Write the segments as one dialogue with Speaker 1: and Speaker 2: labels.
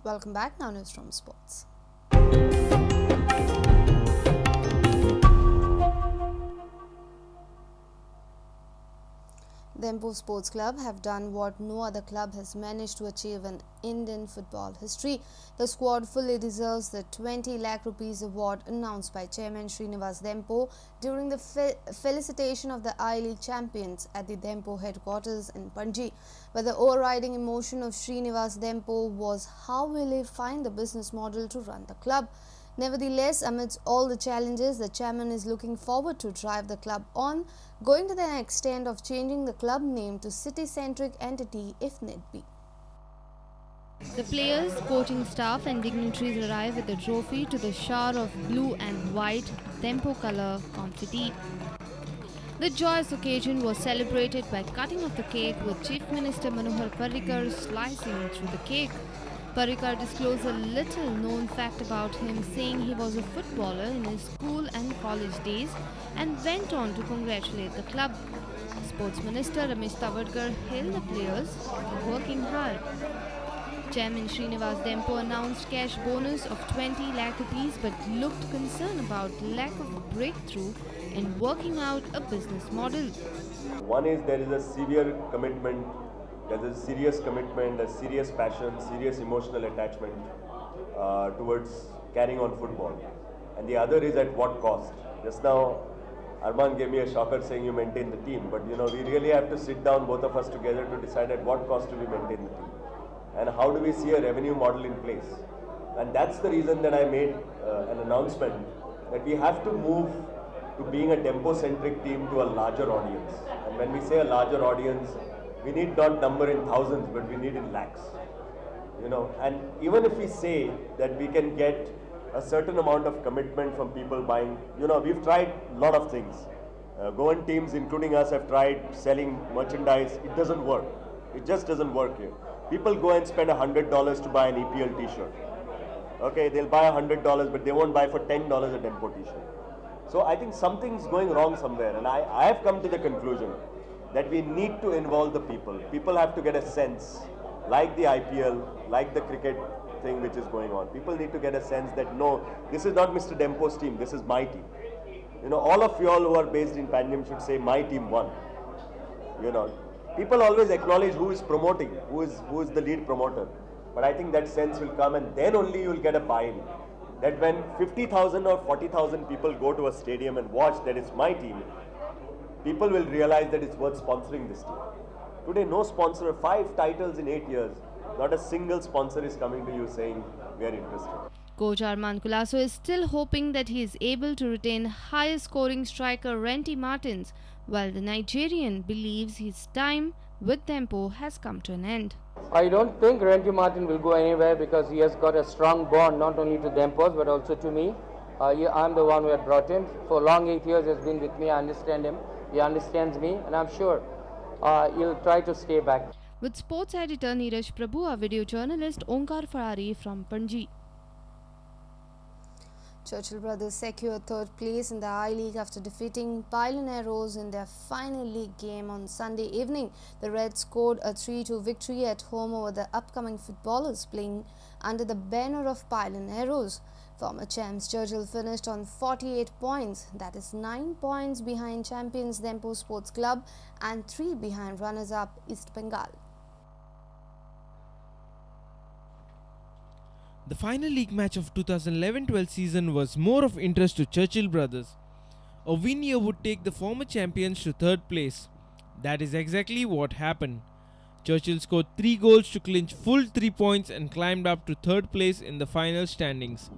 Speaker 1: Welcome back. Now news from sports. Dempo Sports Club have done what no other club has managed to achieve in Indian football history. The squad fully deserves the 20 lakh rupees award announced by Chairman Srinivas Dempo during the felicitation of the I-League champions at the Dempo headquarters in Panji. But the overriding emotion of Srinivas Dempo was how will he find the business model to run the club. Nevertheless, amidst all the challenges, the chairman is looking forward to drive the club on, going to the extent of changing the club name to city-centric entity if need be.
Speaker 2: The players, coaching staff and dignitaries arrive with the trophy to the shower of blue and white Dempo color confetti. The joyous occasion was celebrated by cutting of the cake with Chief Minister Manohar Parrikar slicing through the cake. Parrikar disclosed a little known fact about him, saying he was a footballer in his school and college days and went on to congratulate the club. Sports Minister Ramesh Tavadkar hailed the players for working hard. Chairman Srinivas Dempo announced cash bonus of 20 lakh rupees but looked concerned about lack of breakthrough in working out a business model.
Speaker 3: One is there is a severe commitment. There's a serious commitment, a serious passion, serious emotional attachment towards carrying on football. And the other is at what cost. Just now, Arman gave me a shocker saying you maintain the team. But we really have to sit down, both of us together, to decide at what cost do we maintain the team. And how do we see a revenue model in place. And that's the reason that I made an announcement that we have to move to being a Dempo-centric team to a larger audience. And when we say a larger audience, we need not number in thousands, but we need in lakhs. And even if we say that we can get a certain amount of commitment from people buying, we've tried a lot of things. Goan teams, including us, have tried selling merchandise. It doesn't work. It just doesn't work here. People go and spend $100 to buy an EPL t-shirt. Okay, they'll buy $100, but they won't buy for $10 a Dempo t-shirt. So I think something's going wrong somewhere, and I have come to the conclusion that we need to involve the people. People have to get a sense, like the IPL, like the cricket thing which is going on. People need to get a sense that no, this is not Mr. Dempo's team, this is my team. All of you all who are based in Panjim should say my team won. People always acknowledge who is promoting, who is the lead promoter. But I think that sense will come, and then only you will get a buy-in. That when 50,000 or 40,000 people go to a stadium and watch that it's my team, people will realize that it's worth sponsoring this team. Today, no sponsor, 5 titles in 8 years, not a single sponsor is coming to you saying we are interested.
Speaker 2: Coach Arman Colasso is still hoping that he is able to retain highest scoring striker Renty Martins, while the Nigerian believes his time with Dempo has come to an end.
Speaker 4: I don't think Renty Martin will go anywhere because he has got a strong bond not only to Dempos but also to me. I'm the one who had brought him. For long 8 years he has been with me. I understand him. He understands me, and I'm sure he'll try to stay back.
Speaker 2: With sports editor Neeraj Prabhu, a video journalist Onkar Farari from Panji.
Speaker 1: Churchill Brothers secured third place in the I-League after defeating Pioneeros in their final league game on Sunday evening. The Reds scored a 3-2 victory at home over the upcoming footballers playing under the banner of Pioneeros. Former champs Churchill finished on 48 points, that is 9 points behind champions Dempo Sports Club and 3 behind runners-up East Bengal.
Speaker 5: The final league match of 2011-12 season was more of interest to Churchill Brothers. A win here would take the former champions to third place. That is exactly what happened. Churchill scored 3 goals to clinch full 3 points and climbed up to third place in the final standings.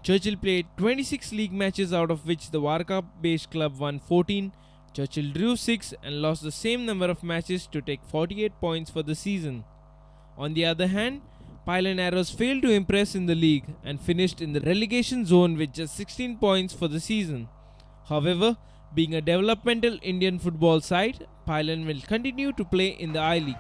Speaker 5: Churchill played 26 league matches, out of which the Warka-based club won 14. Churchill drew 6 and lost the same number of matches to take 48 points for the season. On the other hand, Pioneeros failed to impress in the league and finished in the relegation zone with just 16 points for the season. However, being a developmental Indian football side, Pioneer will continue to play in the I-League.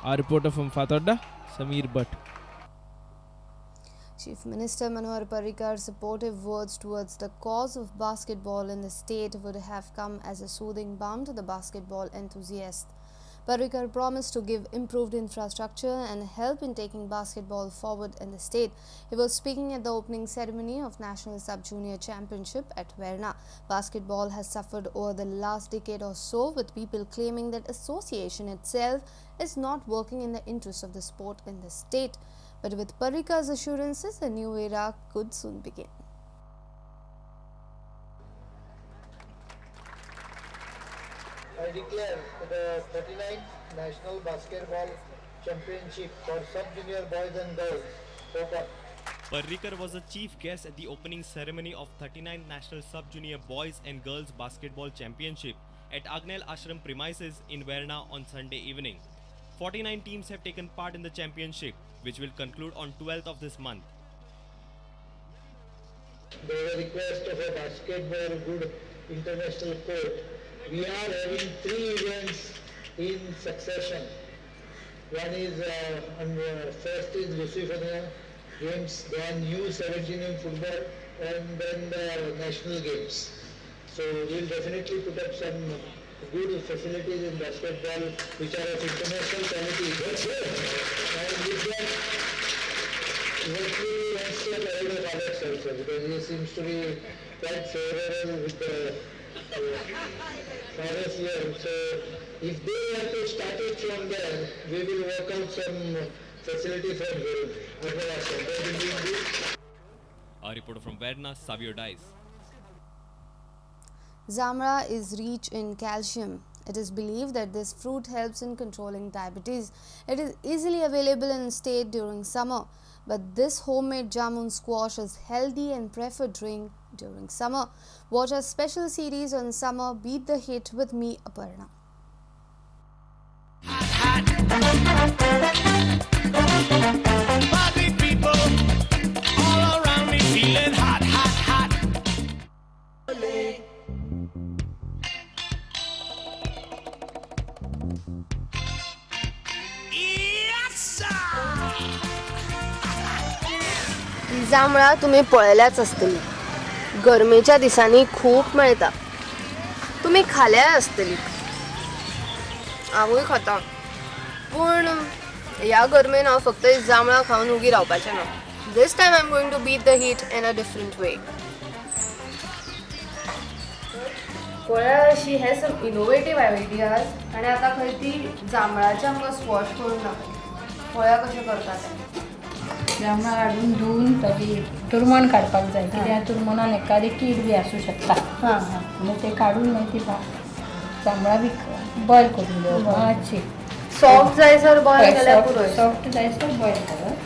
Speaker 5: Our reporter from Fatodda, Sameer Bhatt.
Speaker 1: Chief Minister Manohar Parrikar's supportive words towards the cause of basketball in the state would have come as a soothing balm to the basketball enthusiasts. Parrikar promised to give improved infrastructure and help in taking basketball forward in the state. He was speaking at the opening ceremony of National Sub-Junior Championship at Verna. Basketball has suffered over the last decade or so, with people claiming that association itself is not working in the interest of the sport in the state. But with Parrikar's assurances, a new era could soon begin.
Speaker 6: I declare the 39th National Basketball Championship for Sub-Junior Boys and Girls open.
Speaker 7: Parrikar was a chief guest at the opening ceremony of 39th National Sub-Junior Boys and Girls Basketball Championship at Agnel Ashram premises in Verna on Sunday evening. 49 teams have taken part in the championship, which will conclude on 12th of this month.
Speaker 6: There was a request of a basketball good international court. We are having 3 events in succession. One is, first is Lucifania Games, then U17 in football, and then the national games. So we'll definitely put up some good facilities in basketball which are of international quality. And with that, hopefully we can stay ahead of Alex also, because he seems to be quite favorable with the fathers here. So if they have to start it from there, we will work out some facility from here.
Speaker 7: A reporter from Verna, Savio Dice.
Speaker 1: Zamra is rich in calcium. It is believed that this fruit helps in controlling diabetes. It is easily available in the state during summer, but this homemade jamun squash is healthy and preferred drink during summer. Watch our special series on summer, Beat the Heat with me, Aparna.
Speaker 8: Party people all around me feeling hot, hot, hot. Yes, sir.
Speaker 9: जांभळा तुम्ही पळयल्याच आसतली. गरमेच्या दिसांनी खूप मेळटा. तुम्ही खाल्या आसतली. हांवूय खाता. पूण ह्या गरमेन हांव फक्त जांभळा खावन उगी रावपाचें ना. This time I'm going to beat the heat in a different way.
Speaker 1: she has some innovative ideas आणि आता खंय ती जांभळाचे आमकां स्क्वॉश करून दाखयता. पळया कशें करता तें.
Speaker 10: जांभळा काडून धुवन ताजी तुरमण काडपाक जाय. कित्याक तुरमणान एखादी कीड बी आसूं शकता. आनी ते काडून मागीर ती जांभळा बी बॉयल करून घेवप मातशी.
Speaker 1: सॉफ्ट जायसर बॉयल केल्यार पुरो.
Speaker 10: सॉफ्ट जायसर बॉयल करप.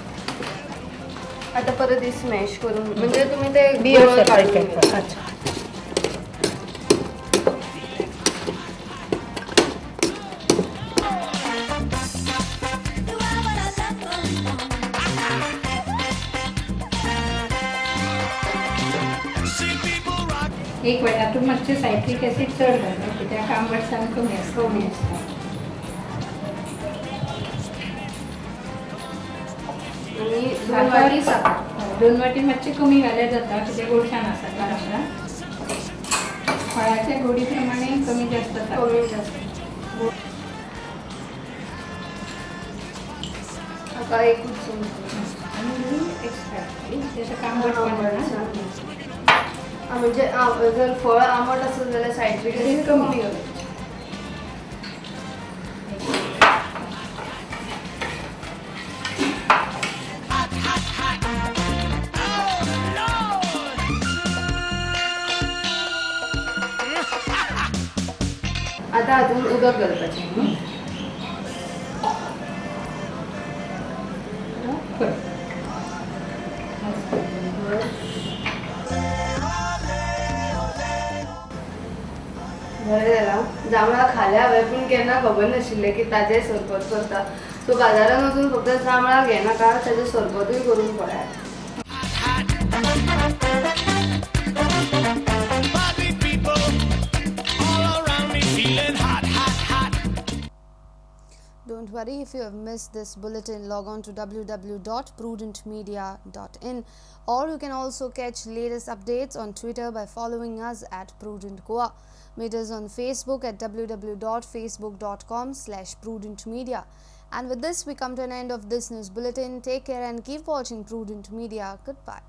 Speaker 1: आता परत ही स्मॅश करून म्हणजे तुम्ही ते
Speaker 10: बियो सेपरेट करप. अच्छा. एक वेळ तातूंत मातशें सायट्रीक एसीड चड घालप कित्याक आंबटसाण कमी आसता.
Speaker 1: आणि
Speaker 10: 2 वाटी मातशें कमी घाल्यार जाता कित्याक गोडशान आसा कांदा. फळाच्या गोडी प्रमाणे कमी जास्त जाता.
Speaker 1: आता एकूच
Speaker 10: आनी एक्स्ट्रा त्याचं कांबट
Speaker 1: म्हणजे जर फळ आंबट असेल जाल्यार सायट्रीक एसीड कमी घालप. आता हातून उदक घालपाचें. बरें जालां. जांभळा खाल्या हांवें पूण केन्ना खबर नाशिल्लें की ताजें सरबत करता. सो बाजारांत वचून फक्त जांभळा घेनाका, ताजें सरबतूय करून पळयात. Don't Don't worry, if you have missed this bulletin, log on to www.prudentmedia.in, or you can also catch latest updates on Twitter by following us at Prudent Goa. Meet us on Facebook at www.facebook.com/prudentmedia. And with this, we come to an end of this news bulletin. Take care and keep watching Prudent Media. Goodbye.